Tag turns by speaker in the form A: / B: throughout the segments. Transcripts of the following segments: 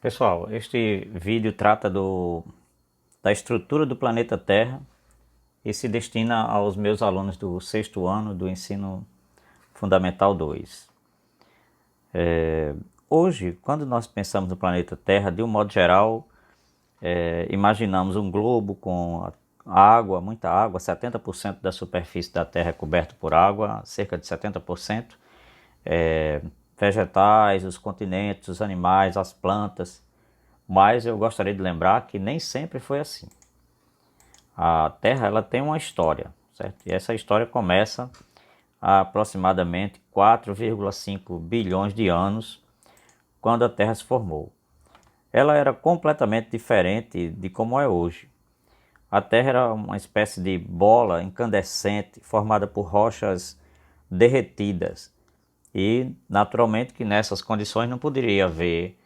A: Pessoal, este vídeo trata da estrutura do planeta Terra e se destina aos meus alunos do sexto ano do Ensino Fundamental 2. Hoje, quando nós pensamos no planeta Terra, de um modo geral, imaginamos um globo com água, muita água, 70% da superfície da Terra é coberta por água, cerca de 70%, vegetais, os continentes, os animais, as plantas. Mas eu gostaria de lembrar que nem sempre foi assim. A Terra ela tem uma história, certo? E essa história começa há aproximadamente 4,5 bilhões de anos, quando a Terra se formou. Ela era completamente diferente de como é hoje. A Terra era uma espécie de bola incandescente formada por rochas derretidas. E naturalmente que nessas condições não poderia haver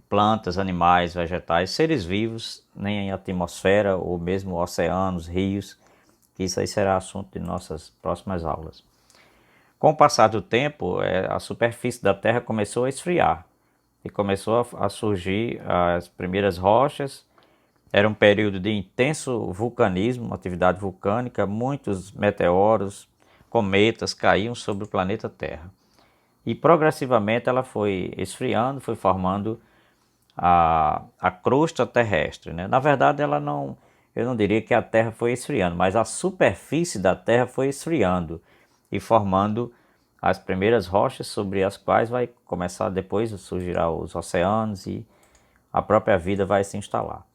A: plantas, animais, vegetais, seres vivos, nem a atmosfera ou mesmo oceanos, rios, que isso aí será assunto de nossas próximas aulas. Com o passar do tempo, a superfície da Terra começou a esfriar e começou a surgir as primeiras rochas. Era um período de intenso vulcanismo, atividade vulcânica, muitos meteoros, cometas caíam sobre o planeta Terra. E progressivamente ela foi esfriando, foi formando a crosta terrestre, né? Na verdade, eu não diria que a Terra foi esfriando, mas a superfície da Terra foi esfriando e formando as primeiras rochas sobre as quais vai começar depois a surgir os oceanos e a própria vida vai se instalar.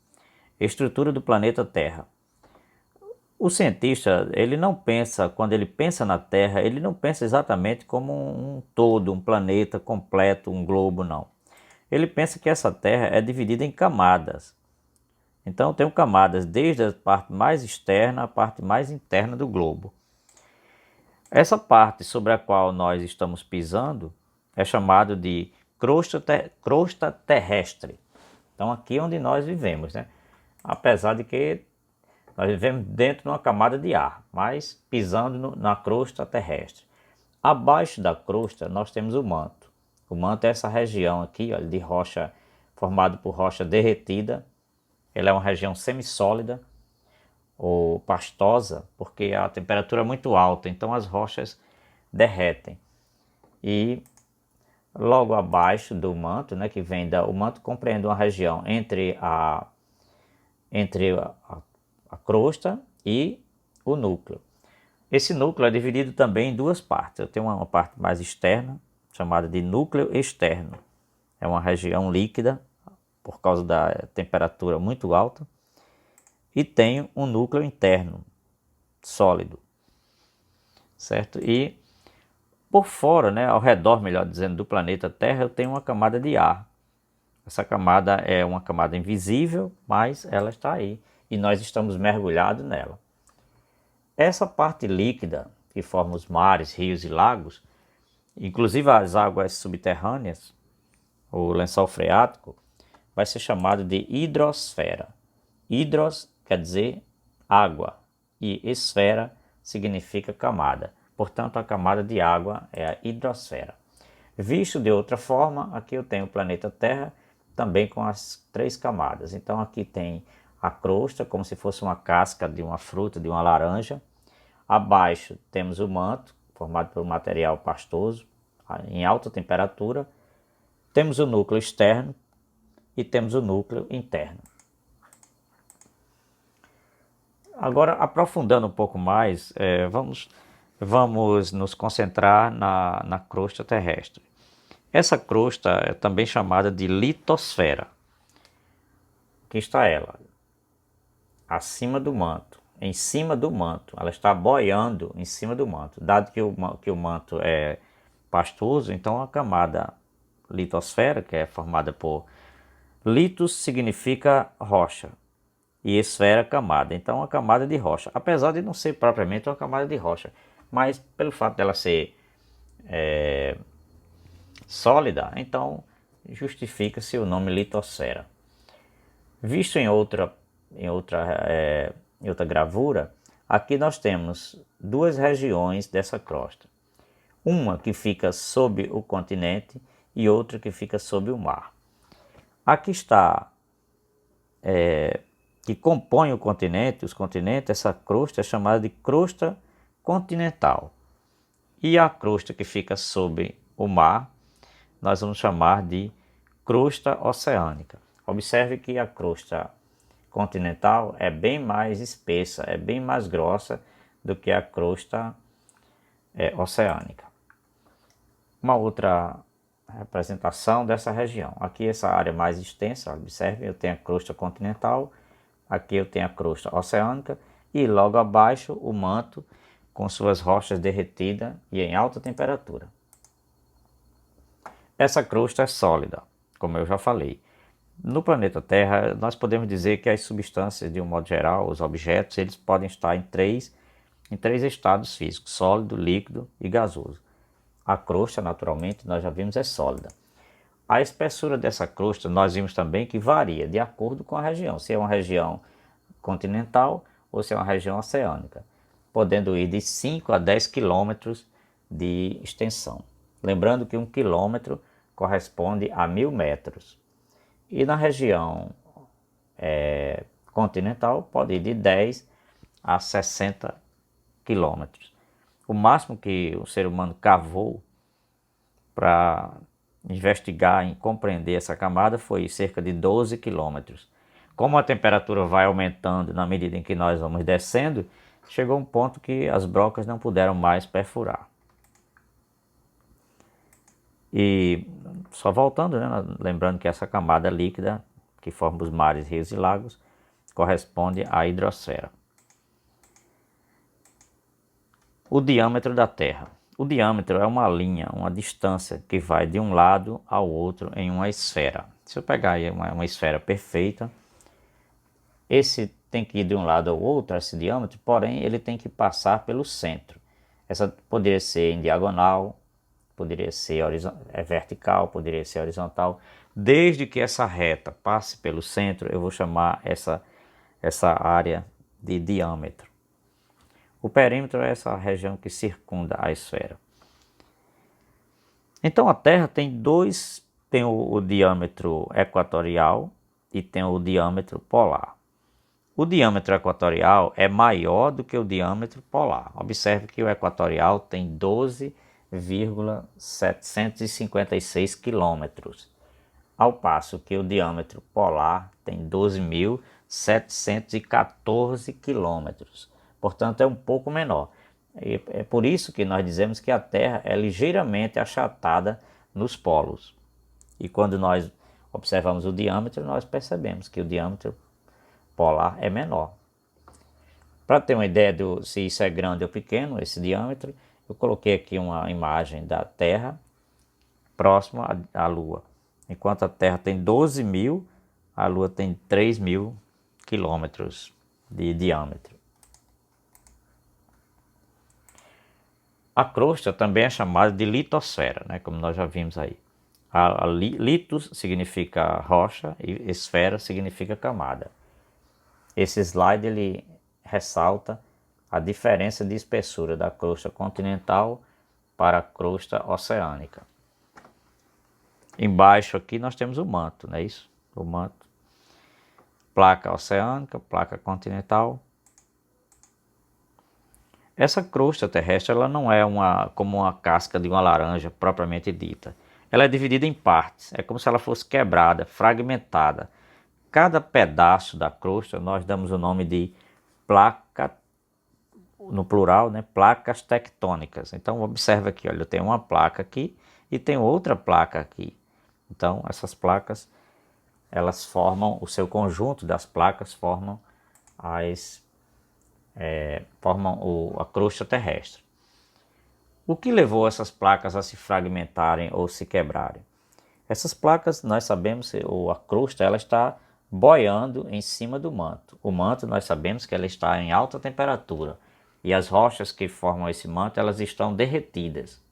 A: Estrutura do planeta Terra. O cientista, ele não pensa, quando ele pensa na Terra, ele não pensa exatamente como um todo, um planeta completo, um globo, não. Ele pensa que essa Terra é dividida em camadas. Então tem camadas desde a parte mais externa à parte mais interna do globo. Essa parte sobre a qual nós estamos pisando é chamada de crosta terrestre. Então aqui é onde nós vivemos, né? Apesar de que nós vivemos dentro de uma camada de ar, mas pisando na crosta terrestre. Abaixo da crosta nós temos o manto. O manto é essa região aqui, olha, de rocha, formado por rocha derretida. Ela é uma região semissólida ou pastosa, porque a temperatura é muito alta, então as rochas derretem. E logo abaixo do manto, né, que vem o manto compreende uma região entre a crosta e o núcleo. Esse núcleo é dividido também em duas partes. Eu tenho uma parte mais externa, chamada de núcleo externo. É uma região líquida, por causa da temperatura muito alta. E tenho um núcleo interno, sólido, certo? E por fora, né, ao redor, melhor dizendo, do planeta Terra, eu tenho uma camada de ar. Essa camada é uma camada invisível, mas ela está aí e nós estamos mergulhados nela. Essa parte líquida que forma os mares, rios e lagos, inclusive as águas subterrâneas, o lençol freático, vai ser chamado de hidrosfera. Hidros quer dizer água e esfera significa camada. Portanto, a camada de água é a hidrosfera. Visto de outra forma, aqui eu tenho o planeta Terra também com as três camadas. Então aqui tem a crosta, como se fosse uma casca de uma fruta, de uma laranja. Abaixo temos o manto, formado por um material pastoso, em alta temperatura. Temos o núcleo externo e temos o núcleo interno. Agora, aprofundando um pouco mais, vamos nos concentrar na crosta terrestre. Essa crosta é também chamada de litosfera. Aqui está ela, acima do manto, em cima do manto. Ela está boiando em cima do manto. Dado que o manto é pastoso, então a camada litosfera, que é formada por litos, significa rocha, e esfera, camada. Então uma camada de rocha, apesar de não ser propriamente uma camada de rocha, mas pelo fato dela ser sólida, então justifica-se o nome litosfera. Visto em outra gravura, aqui nós temos duas regiões dessa crosta. Uma que fica sob o continente e outra que fica sob o mar. Aqui está, que compõe o continente, os continentes, essa crosta é chamada de crosta continental. E a crosta que fica sob o mar, nós vamos chamar de crosta oceânica. Observe que a crosta continental é bem mais espessa, é bem mais grossa do que a crosta oceânica. Uma outra representação dessa região. Aqui essa área mais extensa, observe, eu tenho a crosta continental, aqui eu tenho a crosta oceânica e logo abaixo o manto com suas rochas derretidas e em alta temperatura. Essa crosta é sólida, como eu já falei. No planeta Terra, nós podemos dizer que as substâncias, de um modo geral, os objetos, eles podem estar em três estados físicos: sólido, líquido e gasoso. A crosta, naturalmente, nós já vimos, é sólida. A espessura dessa crosta, nós vimos também que varia de acordo com a região, se é uma região continental ou se é uma região oceânica, podendo ir de 5 a 10 quilômetros de extensão. Lembrando que 1 quilômetro corresponde a 1000 metros. E na região continental pode ir de 10 a 60 quilômetros. O máximo que o ser humano cavou para investigar e compreender essa camada foi cerca de 12 quilômetros. Como a temperatura vai aumentando na medida em que nós vamos descendo, chegou um ponto que as brocas não puderam mais perfurar. E só voltando, né, lembrando que essa camada líquida que forma os mares, rios e lagos corresponde à hidrosfera. O diâmetro da Terra. O diâmetro é uma linha, uma distância que vai de um lado ao outro em uma esfera. Se eu pegar aí uma esfera perfeita, esse tem que ir de um lado ao outro, esse diâmetro, porém ele tem que passar pelo centro. Essa poderia ser em diagonal, poderia ser vertical, poderia ser horizontal. Desde que essa reta passe pelo centro, eu vou chamar essa área de diâmetro. O perímetro é essa região que circunda a esfera. Então a Terra tem o diâmetro equatorial e tem o diâmetro polar. O diâmetro equatorial é maior do que o diâmetro polar. Observe que o equatorial tem 12,756 quilômetros, ao passo que o diâmetro polar tem 12.714 quilômetros. Portanto, é um pouco menor. E é por isso que nós dizemos que a Terra é ligeiramente achatada nos polos. E quando nós observamos o diâmetro, nós percebemos que o diâmetro polar é menor. Para ter uma ideia se isso é grande ou pequeno, esse diâmetro, eu coloquei aqui uma imagem da Terra próxima à Lua. Enquanto a Terra tem 12.000, a Lua tem 3.000 quilômetros de diâmetro. A crosta também é chamada de litosfera, né, como nós já vimos aí. Litos significa rocha e esfera significa camada. Esse slide ele ressalta a diferença de espessura da crosta continental para a crosta oceânica. Embaixo aqui nós temos o manto, não é isso? O manto. Placa oceânica, placa continental. Essa crosta terrestre ela não é como uma casca de uma laranja propriamente dita. Ela é dividida em partes, é como se ela fosse quebrada, fragmentada. Cada pedaço da crosta nós damos o nome de placa, no plural, né, placas tectônicas. Então observa aqui, olha, eu tenho uma placa aqui e tenho outra placa aqui. Então essas placas, elas formam, o seu conjunto das placas formam a crosta terrestre. O que levou essas placas a se fragmentarem ou se quebrarem? Essas placas, nós sabemos, a crosta ela está boiando em cima do manto. O manto, nós sabemos que ela está em alta temperatura e as rochas que formam esse manto, elas estão derretidas.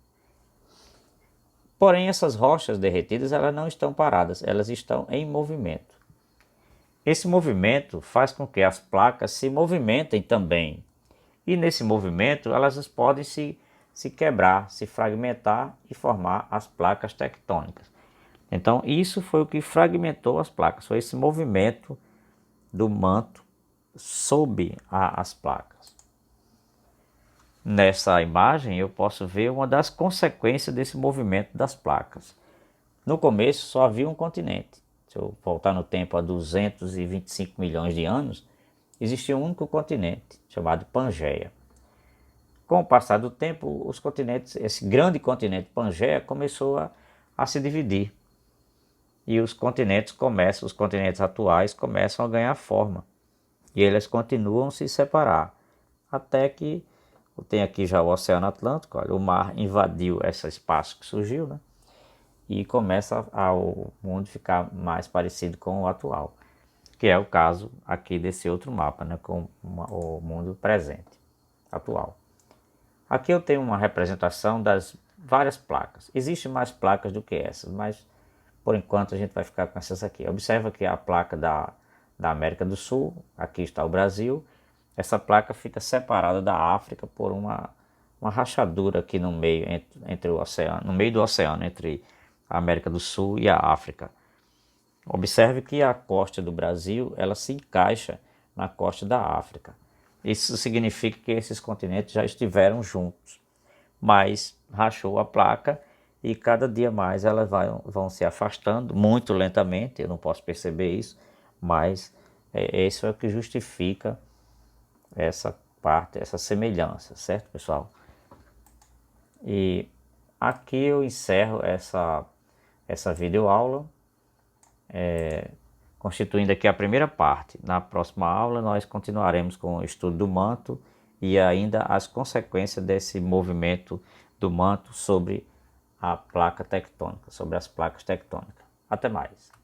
A: Porém, essas rochas derretidas, elas não estão paradas, elas estão em movimento. Esse movimento faz com que as placas se movimentem também. E nesse movimento elas podem se quebrar, se fragmentar e formar as placas tectônicas. Então isso foi o que fragmentou as placas, foi esse movimento do manto sob as placas. Nessa imagem eu posso ver uma das consequências desse movimento das placas. No começo só havia um continente. Se eu voltar no tempo a 225 milhões de anos, existia um único continente, chamado Pangeia. Com o passar do tempo, os continentes, esse grande continente Pangeia começou a se dividir. E os continentes atuais começam a ganhar forma. E eles continuam a se separar. Até que tem aqui já o Oceano Atlântico, olha, o mar invadiu esse espaço que surgiu, né? E começa o mundo ficar mais parecido com o atual, que é o caso aqui desse outro mapa, né? Com o mundo presente, atual. Aqui eu tenho uma representação das várias placas. Existem mais placas do que essas, mas por enquanto a gente vai ficar com essas aqui. Observa que a placa da América do Sul, aqui está o Brasil. Essa placa fica separada da África por uma rachadura aqui no meio, entre o oceano, no meio do oceano, entre a América do Sul e a África. Observe que a costa do Brasil ela se encaixa na costa da África. Isso significa que esses continentes já estiveram juntos, mas rachou a placa e cada dia mais elas vão se afastando muito lentamente. Eu não posso perceber isso, mas isso é o que justifica essa parte, essa semelhança, certo, pessoal? E aqui eu encerro essa videoaula, constituindo aqui a primeira parte. Na próxima aula nós continuaremos com o estudo do manto e ainda as consequências desse movimento do manto sobre a placa tectônica, sobre as placas tectônicas. Até mais!